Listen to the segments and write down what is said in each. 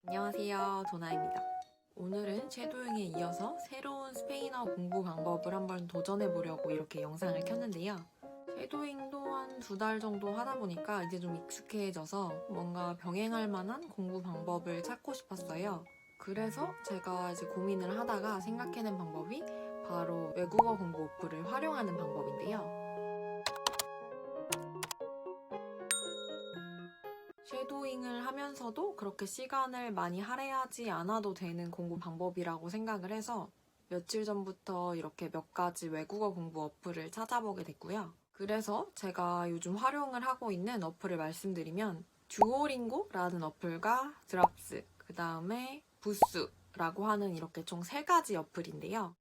안녕하세요, 도나입니다. 오늘은 쉐도잉에 이어서 새로운 스페인어 공부 방법을 한번 도전해보려고 이렇게 영상을 켰는데요. 쉐도잉도 한 2달 정도 하다 보니까 이제 좀 익숙해져서 뭔가 병행할 만한 공부 방법을 찾고 싶었어요. 그래서 제가 이제 고민을 하다가 생각해낸 방법이 바로 외국어 공부 어플을 활용하는 방법인데요. 쉐도잉을 하면서도 그렇게 시간을 많이 할애하지 않아도 되는 공부 방법이라고 생각을 해서 며칠 전부터 이렇게 몇 가지 외국어 공부 어플을 찾아보게 됐고요. 그래서 제가 요즘 활용을 하고 있는 어플을 말씀드리면 듀오링고라는 어플과 드랍스, 그 다음에 부스라고 하는 이렇게 총 3가지 어플인데요.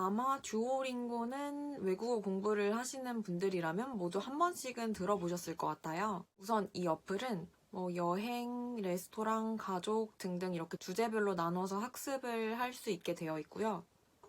아마 듀오링고는 외국어 공부를 하시는 분들이라면 모두 한 번씩은 들어보셨을 것 같아요. 우선 이 어플은 여행, 레스토랑, 가족 등등 이렇게 주제별로 나눠서 학습을 할 수 있게 되어 있고요.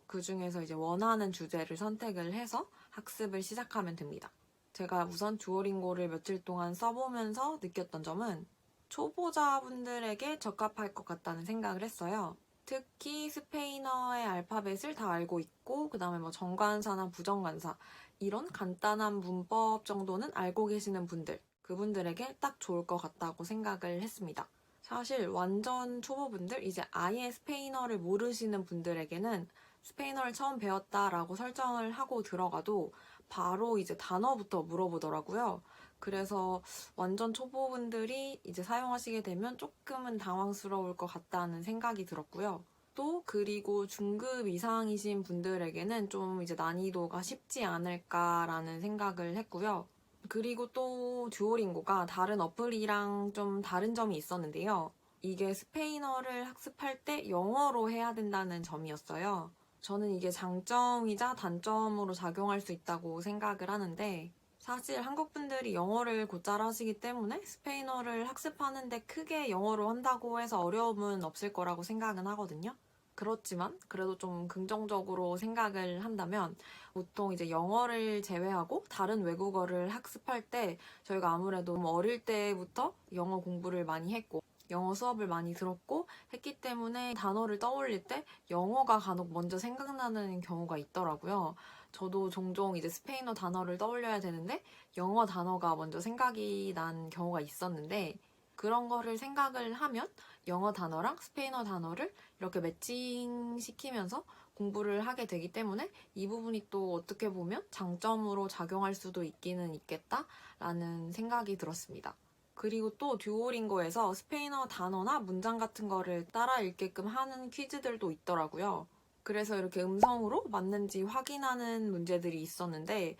그 중에서 이제 원하는 주제를 선택을 해서 학습을 시작하면 됩니다. 제가 우선 듀오링고를 며칠 동안 써보면서 느꼈던 점은 초보자분들에게 적합할 것 같다는 생각을 했어요. 특히 스페인어의 알파벳을 다 알고 있고, 그 다음에 정관사나 부정관사, 이런 간단한 문법 정도는 알고 계시는 분들, 그분들에게 딱 좋을 것 같다고 생각을 했습니다. 사실 완전 초보분들, 이제 아예 스페인어를 모르시는 분들에게는 스페인어를 처음 배웠다라고 설정을 하고 들어가도 바로 이제 단어부터 물어보더라고요. 그래서 완전 초보분들이 이제 사용하시게 되면 조금은 당황스러울 것 같다는 생각이 들었고요. 또 그리고 중급 이상이신 분들에게는 좀 이제 난이도가 쉽지 않을까라는 생각을 했고요. 그리고 또 듀오링고가 다른 어플이랑 좀 다른 점이 있었는데요. 이게 스페인어를 학습할 때 영어로 해야 된다는 점이었어요. 저는 이게 장점이자 단점으로 작용할 수 있다고 생각을 하는데, 사실 한국 분들이 영어를 곧잘 하시기 때문에 스페인어를 학습하는데 크게 영어로 한다고 해서 어려움은 없을 거라고 생각은 하거든요. 그렇지만 그래도 좀 긍정적으로 생각을 한다면 보통 이제 영어를 제외하고 다른 외국어를 학습할 때 저희가 아무래도 어릴 때부터 영어 공부를 많이 했고 영어 수업을 많이 들었고 했기 때문에 단어를 떠올릴 때 영어가 간혹 먼저 생각나는 경우가 있더라고요. 저도 종종 이제 스페인어 단어를 떠올려야 되는데 영어 단어가 먼저 생각이 난 경우가 있었는데 그런 거를 생각을 하면 영어 단어랑 스페인어 단어를 이렇게 매칭시키면서 공부를 하게 되기 때문에 이 부분이 또 어떻게 보면 장점으로 작용할 수도 있기는 있겠다라는 생각이 들었습니다. 그리고 또 듀오링고에서 스페인어 단어나 문장 같은 거를 따라 읽게끔 하는 퀴즈들도 있더라고요. 그래서 이렇게 음성으로 맞는지 확인하는 문제들이 있었는데,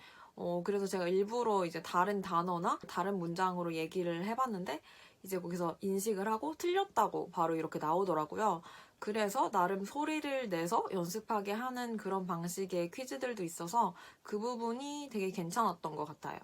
그래서 제가 일부러 이제 다른 단어나 다른 문장으로 얘기를 해봤는데, 이제 거기서 인식을 하고 틀렸다고 바로 이렇게 나오더라고요. 그래서 나름 소리를 내서 연습하게 하는 그런 방식의 퀴즈들도 있어서 그 부분이 되게 괜찮았던 것 같아요.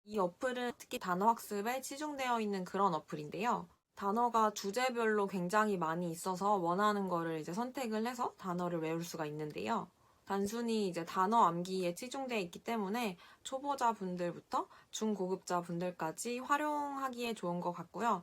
이 어플은 특히 단어 학습에 치중되어 있는 그런 어플인데요. 단어가 주제별로 굉장히 많이 있어서 원하는 거를 이제 선택을 해서 단어를 외울 수가 있는데요. 단순히 이제 단어 암기에 치중되어 있기 때문에 초보자 분들부터 중고급자 분들까지 활용하기에 좋은 것 같고요.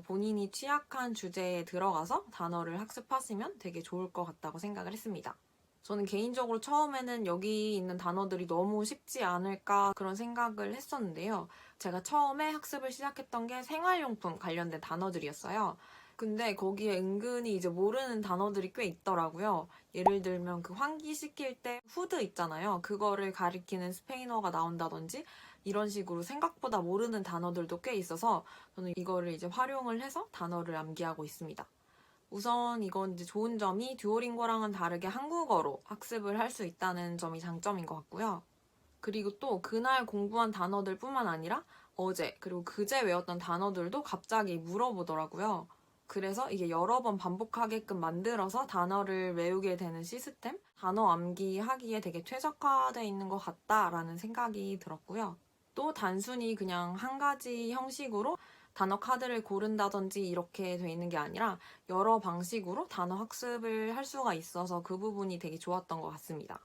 본인이 취약한 주제에 들어가서 단어를 학습하시면 되게 좋을 것 같다고 생각을 했습니다. 저는 개인적으로 처음에는 여기 있는 단어들이 너무 쉽지 않을까 그런 생각을 했었는데요. 제가 처음에 학습을 시작했던 게 생활용품 관련된 단어들이었어요. 근데 거기에 은근히 이제 모르는 단어들이 꽤 있더라고요. 예를 들면 그 환기시킬 때 후드 있잖아요. 그거를 가리키는 스페인어가 나온다든지 이런 식으로 생각보다 모르는 단어들도 꽤 있어서 저는 이거를 이제 활용을 해서 단어를 암기하고 있습니다. 우선 이건 이제 좋은 점이 듀오링고랑은 다르게 한국어로 학습을 할 수 있다는 점이 장점인 것 같고요. 그리고 또 그날 공부한 단어들 뿐만 아니라 어제 그리고 그제 외웠던 단어들도 갑자기 물어보더라고요. 그래서 이게 여러 번 반복하게끔 만들어서 단어를 외우게 되는 시스템? 단어 암기하기에 되게 최적화되어 있는 것 같다라는 생각이 들었고요. 또 단순히 그냥 한 가지 형식으로 단어 카드를 고른다든지 이렇게 돼 있는 게 아니라 여러 방식으로 단어 학습을 할 수가 있어서 그 부분이 되게 좋았던 것 같습니다.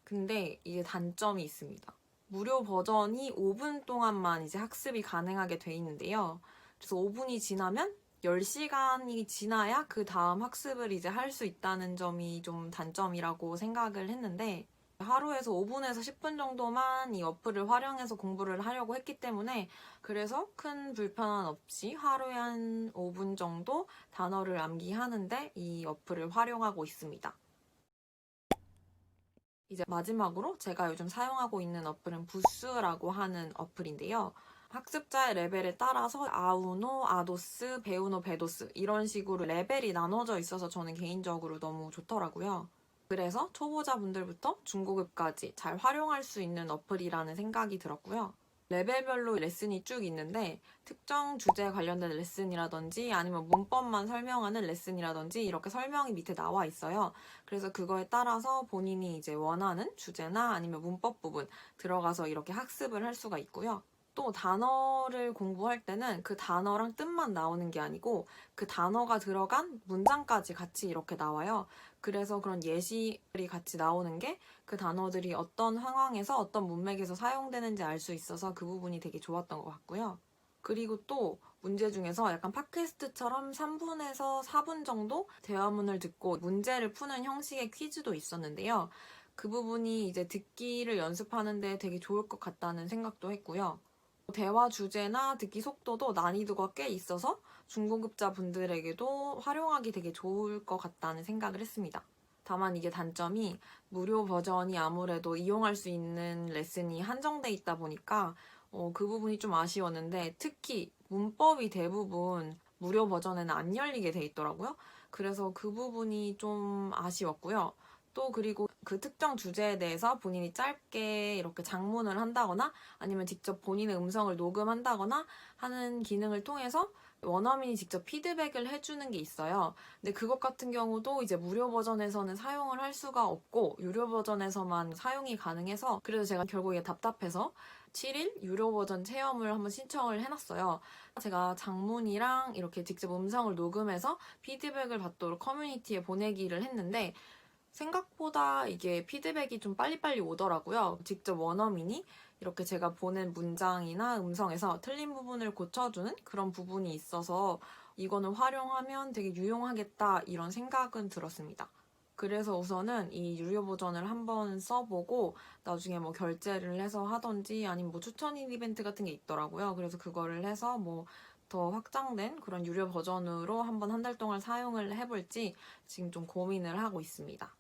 근데 이게 단점이 있습니다. 무료 버전이 5분 동안만 이제 학습이 가능하게 돼 있는데요. 그래서 5분이 지나면 10시간이 지나야 그 다음 학습을 이제 할 수 있다는 점이 좀 단점이라고 생각을 했는데, 하루에서 5분에서 10분 정도만 이 어플을 활용해서 공부를 하려고 했기 때문에, 그래서 큰 불편 없이 하루에 한 5분 정도 단어를 암기하는데 이 어플을 활용하고 있습니다. 이제 마지막으로 제가 요즘 사용하고 있는 어플은 부스라고 하는 어플인데요. 학습자의 레벨에 따라서 아우노, 아도스, 베우노, 베도스 이런 식으로 레벨이 나눠져 있어서 저는 개인적으로 너무 좋더라고요. 그래서 초보자분들부터 중고급까지 잘 활용할 수 있는 어플이라는 생각이 들었고요. 레벨별로 레슨이 쭉 있는데 특정 주제에 관련된 레슨이라든지 아니면 문법만 설명하는 레슨이라든지 이렇게 설명이 밑에 나와 있어요. 그래서 그거에 따라서 본인이 이제 원하는 주제나 아니면 문법 부분 들어가서 이렇게 학습을 할 수가 있고요. 또 단어를 공부할 때는 그 단어랑 뜻만 나오는 게 아니고 그 단어가 들어간 문장까지 같이 이렇게 나와요. 그래서 그런 예시들이 같이 나오는 게 그 단어들이 어떤 상황에서 어떤 문맥에서 사용되는지 알 수 있어서 그 부분이 되게 좋았던 것 같고요. 그리고 또 문제 중에서 약간 팟캐스트처럼 3분에서 4분 정도 대화문을 듣고 문제를 푸는 형식의 퀴즈도 있었는데요. 그 부분이 이제 듣기를 연습하는데 되게 좋을 것 같다는 생각도 했고요. 대화 주제나 듣기 속도도 난이도가 꽤 있어서 중고급자 분들에게도 활용하기 되게 좋을 것 같다는 생각을 했습니다. 다만 이게 단점이 무료 버전이 아무래도 이용할 수 있는 레슨이 한정돼 있다 보니까 그 부분이 좀 아쉬웠는데, 특히 문법이 대부분 무료 버전에는 안 열리게 돼 있더라고요. 그래서 그 부분이 좀 아쉬웠고요. 또 그리고 그 특정 주제에 대해서 본인이 짧게 이렇게 장문을 한다거나 아니면 직접 본인의 음성을 녹음한다거나 하는 기능을 통해서 원어민이 직접 피드백을 해주는 게 있어요. 근데 그것 같은 경우도 이제 무료 버전에서는 사용을 할 수가 없고 유료 버전에서만 사용이 가능해서, 그래서 제가 결국에 답답해서 7일 유료 버전 체험을 한번 신청을 해놨어요. 제가 장문이랑 이렇게 직접 음성을 녹음해서 피드백을 받도록 커뮤니티에 보내기를 했는데 생각보다 이게 피드백이 좀 빨리빨리 오더라고요. 직접 원어민이 이렇게 제가 보낸 문장이나 음성에서 틀린 부분을 고쳐주는 그런 부분이 있어서 이거는 활용하면 되게 유용하겠다 이런 생각은 들었습니다. 그래서 우선은 이 유료 버전을 한번 써보고 나중에 뭐 결제를 해서 하던지 아니면 뭐 추천인 이벤트 같은 게 있더라고요. 그래서 그거를 해서 뭐 더 확장된 그런 유료 버전으로 한번 한 달 동안 사용을 해볼지 지금 좀 고민을 하고 있습니다.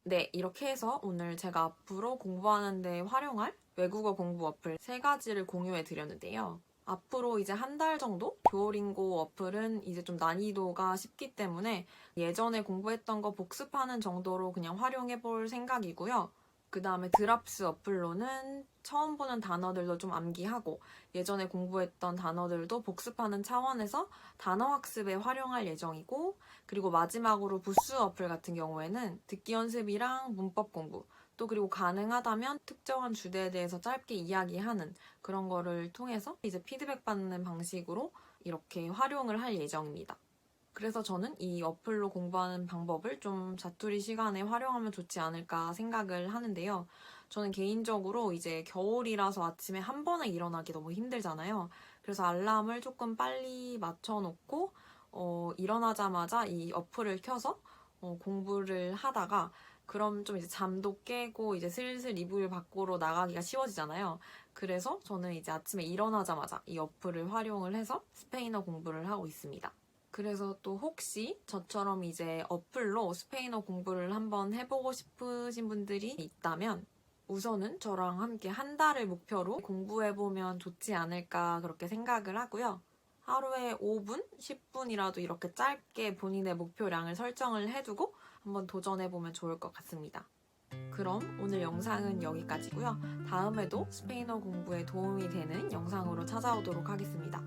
네, 이렇게 해서 오늘 제가 앞으로 공부하는 데 활용할 외국어 공부 어플 3가지를 공유해 드렸는데요. 앞으로 이제 한 달 정도 듀오링고 어플은 이제 좀 난이도가 쉽기 때문에 예전에 공부했던 거 복습하는 정도로 그냥 활용해 볼 생각이고요. 그 다음에 드랍스 어플로는 처음 보는 단어들도 좀 암기하고 예전에 공부했던 단어들도 복습하는 차원에서 단어 학습에 활용할 예정이고, 그리고 마지막으로 부스 어플 같은 경우에는 듣기 연습이랑 문법 공부, 또 그리고 가능하다면 특정한 주제에 대해서 짧게 이야기하는 그런 거를 통해서 이제 피드백 받는 방식으로 이렇게 활용을 할 예정입니다. 그래서 저는 이 어플로 공부하는 방법을 좀 자투리 시간에 활용하면 좋지 않을까 생각을 하는데요. 저는 개인적으로 이제 겨울이라서 아침에 한 번에 일어나기 너무 힘들잖아요. 그래서 알람을 조금 빨리 맞춰놓고 일어나자마자 이 어플을 켜서 공부를 하다가, 그럼 좀 이제 잠도 깨고 이제 슬슬 이불 밖으로 나가기가 쉬워지잖아요. 그래서 저는 이제 아침에 일어나자마자 이 어플을 활용을 해서 스페인어 공부를 하고 있습니다. 그래서 또 혹시 저처럼 이제 어플로 스페인어 공부를 한번 해보고 싶으신 분들이 있다면 우선은 저랑 함께 한 달을 목표로 공부해보면 좋지 않을까 그렇게 생각을 하고요. 하루에 5분, 10분이라도 이렇게 짧게 본인의 목표량을 설정을 해두고 한번 도전해보면 좋을 것 같습니다. 그럼 오늘 영상은 여기까지고요. 다음에도 스페인어 공부에 도움이 되는 영상으로 찾아오도록 하겠습니다.